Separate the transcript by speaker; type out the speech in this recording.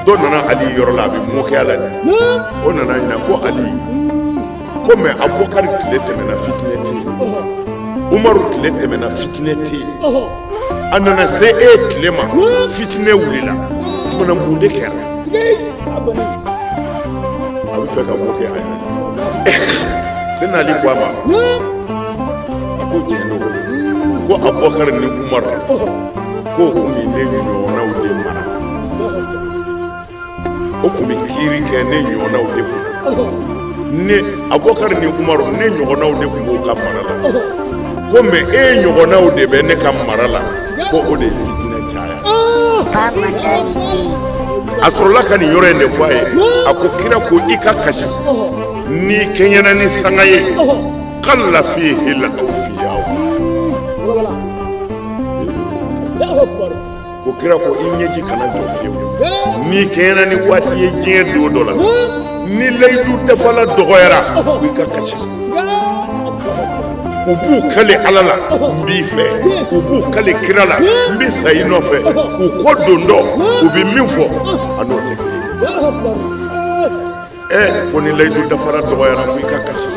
Speaker 1: dɔ nana Ali yɔrɔ la a bɛ mɔkɛya la de o nana ɲina ko Ali ko mais Abubakar tile tɛmɛna fitinɛ tɛ yen Umaru tile tɛmɛna fitinɛ tɛ yen a nana se e tile ma fitinɛ wulila kumana mun de kɛra a bɛ fɛ ka mɔkɛ Ali Sɛna Ali ko a ma a ko tiɲɛ don ko Abubakar ni Umaru ko kun bɛ ne ɲɔgɔnnaw de mara o kun bɛ kiiri kɛ ne ɲɔgɔnnaw de kun ne Abubakar ni Umaru ne ɲɔgɔnnaw de kun b'o ka mara la ko mais e ɲɔgɔnnaw de bɛ ne ka mara la ko o de ye fitinɛ caya a sɔrɔla ka nin yɔrɔ in de fɔ a ye a ko kira ko i ka kasi n'i kɛɲɛna ni sanga ye qalla fihi al-awfiya ko kira ko i ɲɛji kana jɔ fiyewu n'i kɛɲɛna ni waati ye diɲɛ don dɔ la ni layidu dafala dɔgɔyara ko i ka kasi u b'u kale Ala la n b'i fɛ u b'u kale kira la n bɛ sa i nɔfɛ u kɔ don dɔ u bɛ min fɔ a n'o tɛ kelen ko ni layidu dafara dɔgɔyara ko i ka kasi